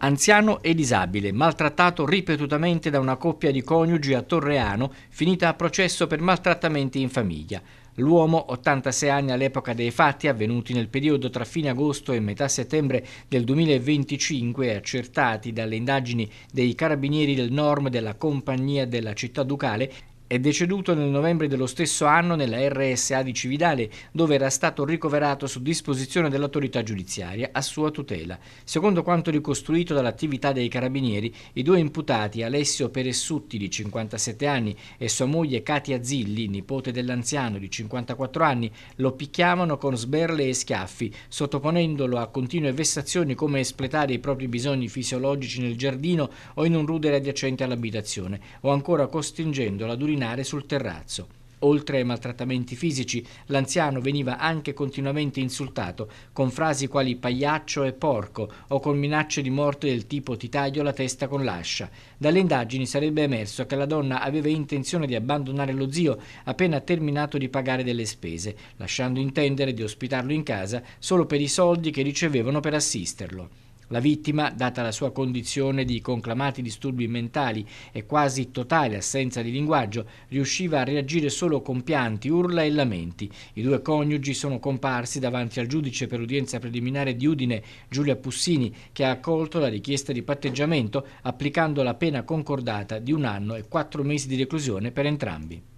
Anziano e disabile, maltrattato ripetutamente da una coppia di coniugi a Torreano, finita a processo per maltrattamenti in famiglia. L'uomo, 86 anni all'epoca dei fatti, avvenuti nel periodo tra fine agosto e metà settembre del 2025, accertati dalle indagini dei carabinieri del Norm della compagnia della città ducale, è deceduto nel novembre dello stesso anno nella RSA di Cividale, dove era stato ricoverato su disposizione dell'autorità giudiziaria a sua tutela. Secondo quanto ricostruito dall'attività dei carabinieri, i due imputati, Alessio Peressutti di 57 anni e sua moglie Katia Zilli, nipote dell'anziano di 54 anni, lo picchiavano con sberle e schiaffi, sottoponendolo a continue vessazioni come espletare i propri bisogni fisiologici nel giardino o in un rudere adiacente all'abitazione, o ancora costringendolo ad urinare sul terrazzo. Oltre ai maltrattamenti fisici, l'anziano veniva anche continuamente insultato con frasi quali pagliaccio e porco o con minacce di morte del tipo ti taglio la testa con l'ascia. Dalle indagini sarebbe emerso che la donna aveva intenzione di abbandonare lo zio appena terminato di pagare delle spese, lasciando intendere di ospitarlo in casa solo per i soldi che ricevevano per assisterlo. La vittima, data la sua condizione di conclamati disturbi mentali e quasi totale assenza di linguaggio, riusciva a reagire solo con pianti, urla e lamenti. I due coniugi sono comparsi davanti al giudice per udienza preliminare di Udine, Giulia Pussini, che ha accolto la richiesta di patteggiamento applicando la pena concordata di 1 anno e 4 mesi di reclusione per entrambi.